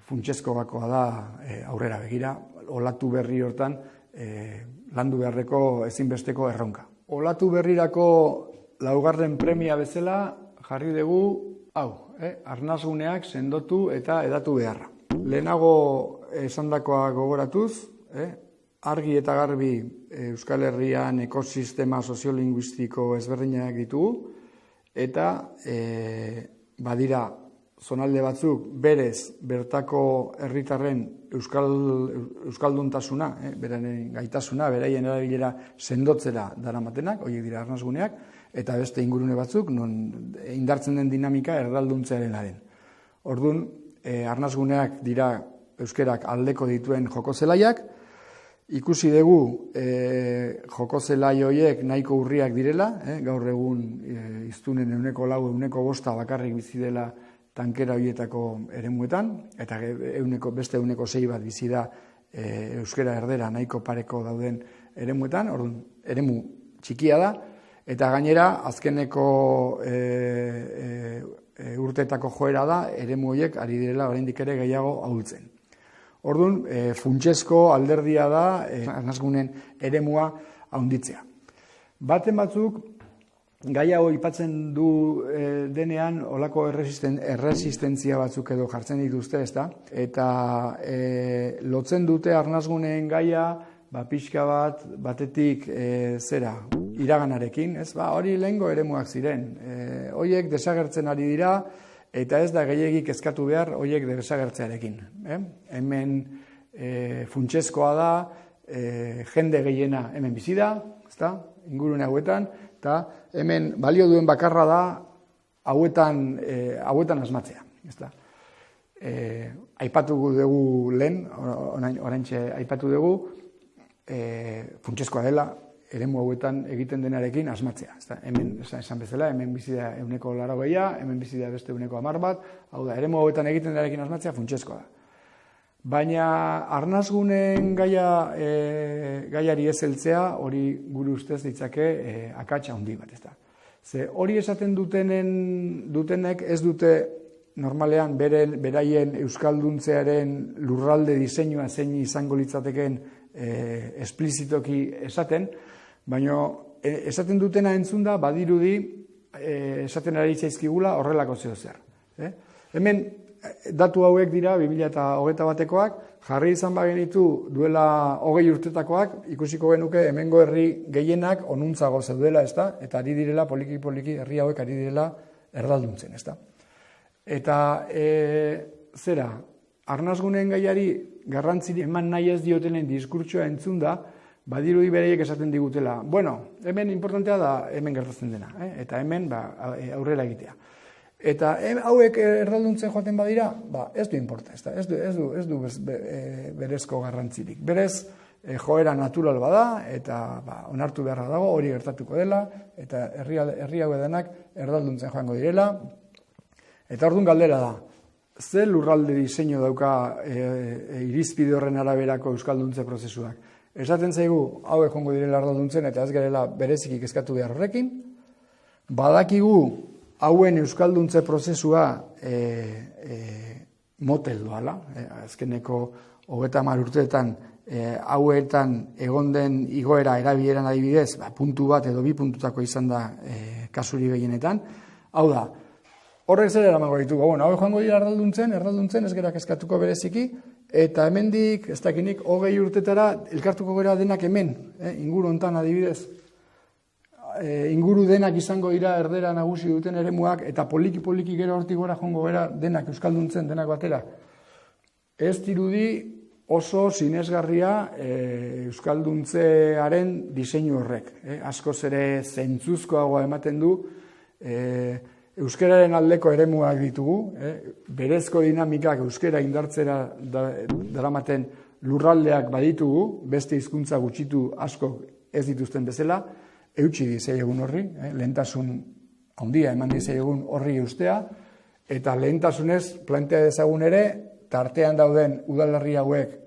funtsezko gakoa da aurrera begira, olatu berri hortan landu beharreko ezinbesteko erronka. Olatu berrirako laugarren premia bezala jarri dugu hau, arnasguneak sendotu eta hedatu beharra. Lehenago esandakoa gogoratuz, argi eta garbi Euskal Herrian ekosistema soziolinguistiko ezberdinak ditugu, eta badira zonalde batzuk berez bertako herritarren euskalduntasuna, beraien gaitasuna, beraien erabilera sendotzera daramatenak, horiek dira arnasguneak, eta beste ingurune batzuk non indartzen den dinamika erdalduntzearen den. Orduan, arnasguneak dira euskerak aldeko dituen jokozelaiak, ikusi dugu jokozelai horiek nahiko urriak direla, gaur egun hiztunen 4%, bakarrik bizi dela tankera horietako eremuetan, eta beste 6% bat bizi da euskera erdera nahiko pareko dauden eremuetan, orduan eremu txikia da, eta gainera azkeneko urteetako joera da, eremu horiek ari direla oraindik ere gehiago ahultzen. Orduan, funtsezko alderdia da, arnasgunen eremua handitzea. Baten batzuk, gai hau aipatzen du denean, olako erresistentzia batzuk edo jartzen dituzte, ezta? Eta lotzen dute arnasguneen gaia, pixka batetik iraganarekin, ez? Hori lehengo eremuak ziren. Horiek desagertzen ari dira, eta ez da gehiagik kezkatu behar horiek desagertzearekin. Hemen funtsezkoa da, jende gehiena hemen bizi da, ingurune hauetan, eta hemen balio duen bakarra da hauetan asmatzea. Aipatu dugu lehen, oraintxe aipatu dugu, funtsezkoa dela, eremu hauetan egiten denarekin asmatzea. Hemen, esan bezala, hemen bizi da 180, hemen bizi da beste 110 bat, hau da, eremu hauetan egiten denarekin asmatzea funtsezkoa da. Baina arnasgunen gaiari ez heltzea, hori gure ustez ditzake akats handi bat, ezta. Ze hori esaten dutenek ez dute normalean beraien euskalduntzearen lurralde diseinua zein izango litzateken esplizitoki esaten, baina esaten dutena entzunda badirudi esaten ari zaizkigula horrelako zer. Hemen datu hauek dira 2021koak, jarri izan bagenitu duela 20 urtetakoak, ikusiko genuke hemengo herri gehienak onuntzago zeudela, ezta? Eta ari direla poliki herri hauek ari direla erdalduntzen, ezta? Eta zera, arnasgunen gaiari garrantziri eman nahi ez diotenen diskurtsoa entzunda, badirudi bereiek esaten digutela. Bueno, hemen importantea da hemen gertatzen dena, eta hemen aurrera egitea. Eta hauek erdalduntzen joaten badira, ez du importa, ez du berezko garrantzirik. Berez, joera natural bada, eta onartu beharra dago, hori gertatuko dela, eta herri hau denak erdalduntzen joango direla. Eta orduan galdera da, ze lurralde diseinu dauka irizpide horren araberako euskalduntze prozesuak? Esaten zaigu, hauek joango direla erdalduntzen, eta ez garela bereziki kezkatu behar horrekin. Badakigu, hauen euskalduntze prozesua motel doala, azkeneko 30 urteetan hauetan egon den igoera erabieran adibidez, puntu bat edo 2 puntutako izan da kasuri gehienetan. Hau da, horrek zer eramango ditugu, hauek joango dira erdalduntzen ez gera kezkatuko bereziki, eta hemendik, ez dakinik, 20 urtetara elkartuko gara denak hemen, inguru hontan adibidez. Inguru denak izango dira erdera nagusi duten eremuak, eta poliki gero hortik gora joango gara denak euskalduntzen, denak batera. Ez dirudi oso sinesgarria euskalduntzearen diseinu horrek. Askoz ere zentzuzkoagoa ematen du, euskararen aldeko eremuak ditugu, berezko dinamikak euskara indartzera daramaten lurraldeak baditugu, beste hizkuntza gutxitu asko ez dituzten bezala, eutsi dizaiegun horri, lehentasun handia eman dizaiegun horri eustea, eta lehentasunez plantea dezagun ere, tartean dauden udalerri hauek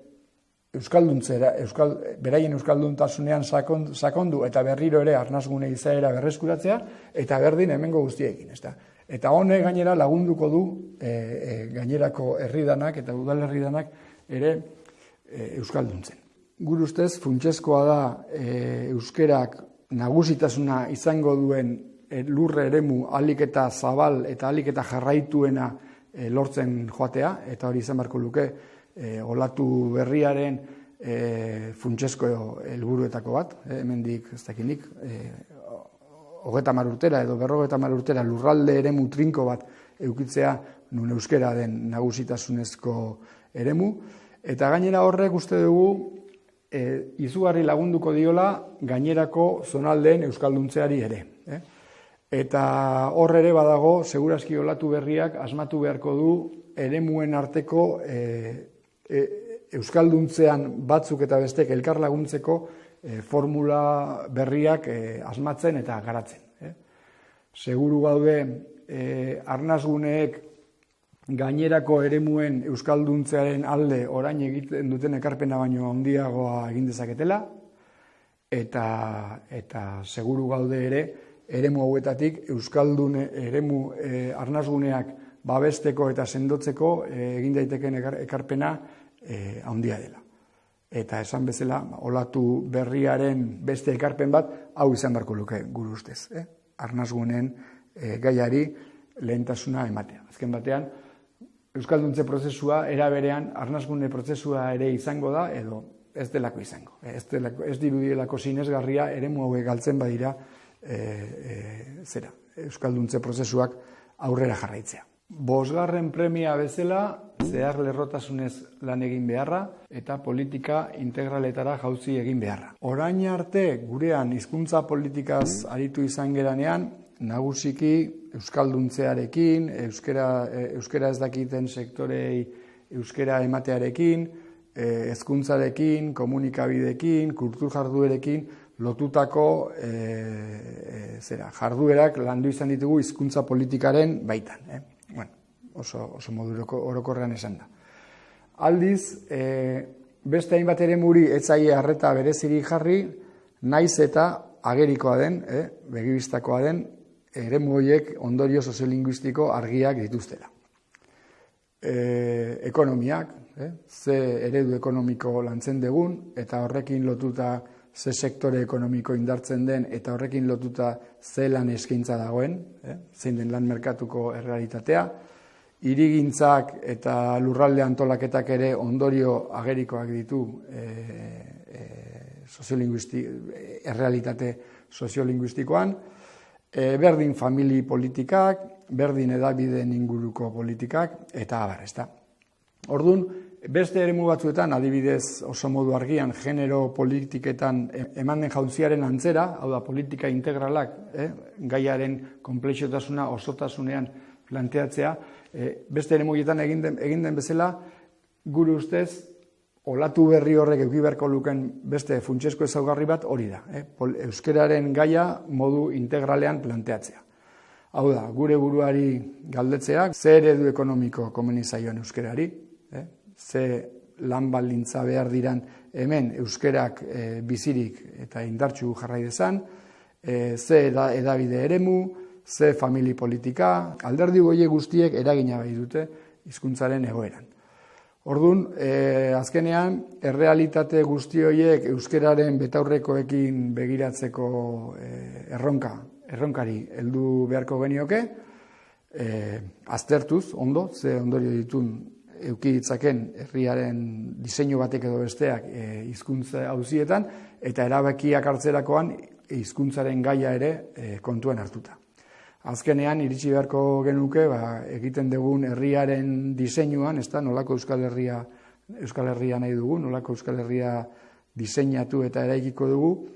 beraien euskalduntasunean sakondu eta berriro ere arnasgune izaera berreskuratzea, eta berdin hemengo guztiekin. Eta honek gainera lagunduko du gainerako herridanak eta udalerridanak ere euskalduntzen. Gure ustez, funtsezkoa da euskerak nagusitasuna izango duen lurre eremu ahalik eta zabal eta ahalik eta jarraituena lortzen joatea, eta hori izan beharko luke olatu berriaren funtsezko helburuetako bat, hemendik ez dakinik 30 urtera edo 50 urtera lurralde eremu trinko bat eukitzea nun euskera den nagusitasunezko eremu, eta gainera horrek uste dugu izugarri lagunduko diola gainerako zonaldeen euskalduntzeari ere. Eta hor ere badago, segurazki olatu berriak asmatu beharko du eremuen arteko euskalduntzean batzuk eta bestek elkar laguntzeko formula berriak asmatzen eta garatzen. Seguru gaude arnasguneek gainerako eremuen euskalduntzearen alde orain egiten duten ekarpena baino handiagoa egin dezaketela, eta seguru gaude ere eremu hauetatik euskaldun eremu arnasguneak babesteko eta sendotzeko egin daiteken ekarpena handia dela. Eta esan bezala, olatu berriaren beste ekarpen bat, hau izan beharko luke gure ustez. Arnasgunen gaiari lehentasuna ematea. Azken batean, euskalduntze prozesua era berean arnasgune prozesua ere izango da, edo ez delako izango. Ez dirudielako sinesgarria eremu hauek galtzen badira euskalduntze prozesuak aurrera jarraitzea. 5. premia bezala zehar lerrotasunez lan egin beharra eta politika integraletara jauzi egin beharra. Orain arte gurean hizkuntza politikaz aritu izan geranean, nagusiki euskalduntzearekin, euskara ez dakiten sektorei euskara ematearekin, hezkuntzarekin, komunikabideekin, kultur jarduerekin lotutako jarduerak landu izan ditugu hizkuntza politikaren baitan. Oso modu orokorrean esan da. Aldiz, beste hainbat eremuri ez zaie arreta berezirik jarri, naiz eta agerikoa den, begibistakoa den, eremu horiek ondorio soziolinguistiko argiak dituztela. Ekonomiak, ze eredu ekonomiko lantzen dugun, eta horrekin lotuta ze sektore ekonomiko indartzen den, eta horrekin lotuta ze lan eskaintza dagoen, zein den lan merkatuko errealitatea, hirigintzak eta lurralde antolaketak ere ondorio agerikoak ditu errealitate soziolinguistikoan, berdin famili politikak, berdin edabideen inguruko politikak, eta abar, ezta. Orduan, beste eremu batzuetan, adibidez oso modu argian, genero politiketan eman den jauziaren antzera, hau da, politika integralak, gaiaren konplexotasuna osotasunean planteatzea, beste eremuetan egin den bezala, gure ustez, olatu berri horrek eduki beharko luken beste funtsezko ezaugarri bat hori da. Euskararen gaia modu integralean planteatzea. Hau da, gure buruari galdetzeak, ze eredu ekonomiko komeni zaioan euskarari, ze lan baldintza behar diran hemen euskarak bizirik eta indartsu jarrai dezan, ze edabide eremu, ze famili politika, alderdi goie guztiek eragina bai dute hizkuntzaren egoeran. Orduan, azkenean, errealitate guzti horiek euskararen betaurrekoekin begiratzeko erronkari heldu beharko genioke, aztertuz, ondo, ze ondorio ditun eduki ditzaken herriaren diseinu batek edo besteak hizkuntza auzietan, eta erabakiak hartzerakoan hizkuntzaren gaia ere kontuan hartuta. Azkenean, iritsi beharko genuke, egiten dugun herriaren diseinuan, nolako Euskal Herria nahi dugu, nolako Euskal Herria diseinatu eta eraikiko dugu,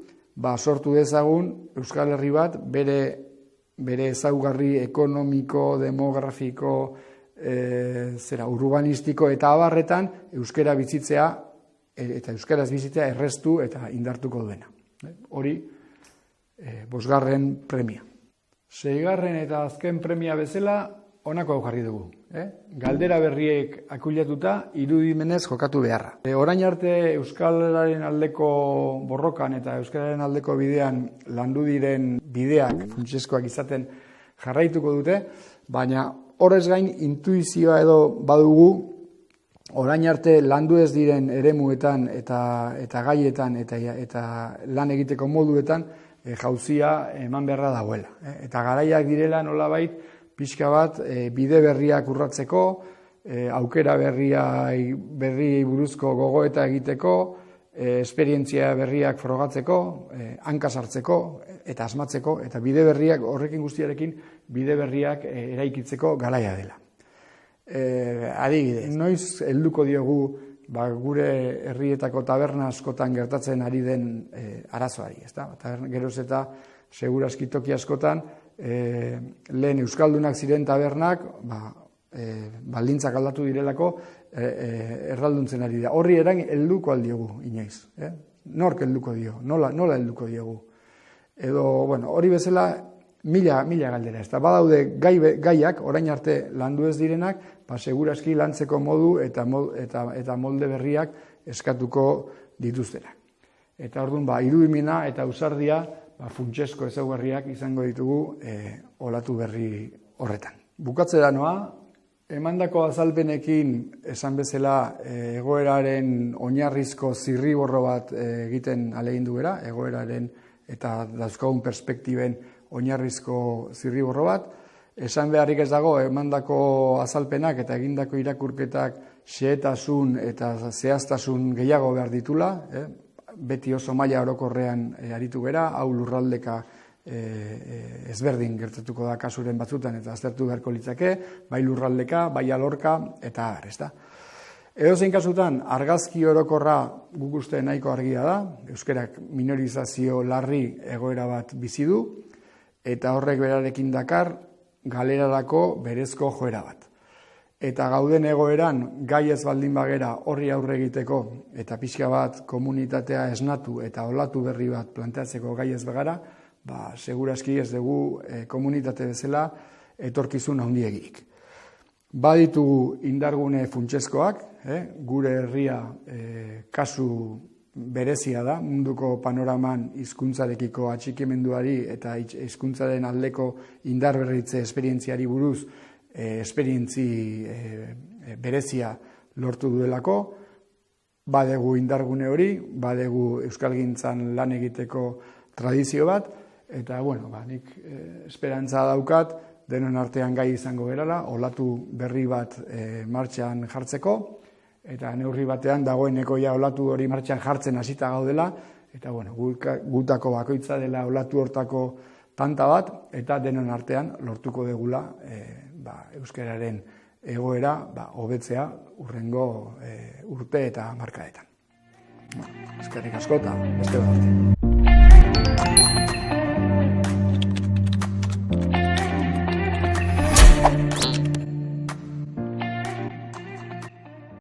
sortu dezagun Euskal Herri bat bere ezaugarri ekonomiko, demografiko, urbanistiko eta abarretan euskara bizitzea eta euskaraz bizitzea erreztu eta indartuko duena. Hori, 5. premia. 6. eta azken premia bezala, honako hau jarri dugu. Galdera berriek akuilatuta, irudimenez jokatu beharra. Orain arte euskararen aldeko borrokan eta euskararen aldeko bidean landu diren bideak funtsezkoak izaten jarraituko dute, baina horrez gain intuizioa edo badugu, orain arte landu ez diren eremuetan eta gaietan eta lan egiteko moduetan jauzia eman beharra dagoela. Eta garaiak direla nolabait pixka bat bide berriak urratzeko, aukera berriei buruzko gogoeta egiteko, esperientzia berriak frogatzeko, hanka sartzeko eta asmatzeko, eta bide berriak horrekin guztiarekin bide berriak eraikitzeko garaia dela. Adibidez, noiz helduko diogu gure herrietako taberna askotan gertatzen ari den arazoari, ezta? Geroz eta segurazki toki askotan lehen euskaldunak ziren tabernak baldintzak aldatu direlako erralduntzen ari da. Horri helduko aldiogu inoiz. Nork helduko dio? Nola helduko diogu? Edo, hori bezala mila galdera. Badaude gaiak, orain arte landu ez direnak, segurazki lantzeko modu eta molde berriak eskatuko dituztenak. Eta orduan, irudimena eta ausardia funtsezko ezaugarriak izango ditugu olatu berri horretan. Bukatzera noa, emandako azalpenekin esan bezala egoeraren oinarrizko zirriborro bat egiten ahalegindu gara, egoeraren eta dauzkagun perspektiben oinarrizko zirriborro bat. Esan beharrik ez dago, emandako azalpenak eta egindako irakurketak xehetasun eta zehaztasun gehiago behar ditula, beti oso maila orokorrean aritu gera, hau lurraldeka ezberdin gertatuko da kasuren batzutan eta aztertu beharko litzake, bai lurraldeka, bai alorka eta abar, ez da. Edozein kasutan, argazki orokorra guk uste nahiko argia da, euskerak minorizazio larri egoera bat bizi du, eta horrek berarekin dakar galerarako berezko joera bat. Eta gauden egoeran gai ez baldin bagera horri aurre egiteko eta pixka bat komunitatea esnatu eta olatu berri bat planteatzeko gai ez bagara, seguraski ez dugu komunitate bezala etorkizun handiegirik. Baditugu indargune funtsezkoak, gure herria kasu berezia da, munduko panoraman hizkuntzarekiko atxikimenduari eta hizkuntzaren aldeko indarberritze esperientziari buruz esperientzi berezia lortu duelako, badegu indargune hori, badegu euskalgintzan lan egiteko tradizio bat, eta nik esperantza daukat, denon artean gai izango gerala, olatu berri bat martxan jartzeko, eta neurri batean dagoeneko ja olatu hori martxan jartzen hasita gaudela, eta gutako bakoitza dela olatu hortako tanta bat, eta denon artean lortuko degula euskararen egoera hobetzea hurrengo urte eta markadetan. Eskerrik asko eta beste bat arte.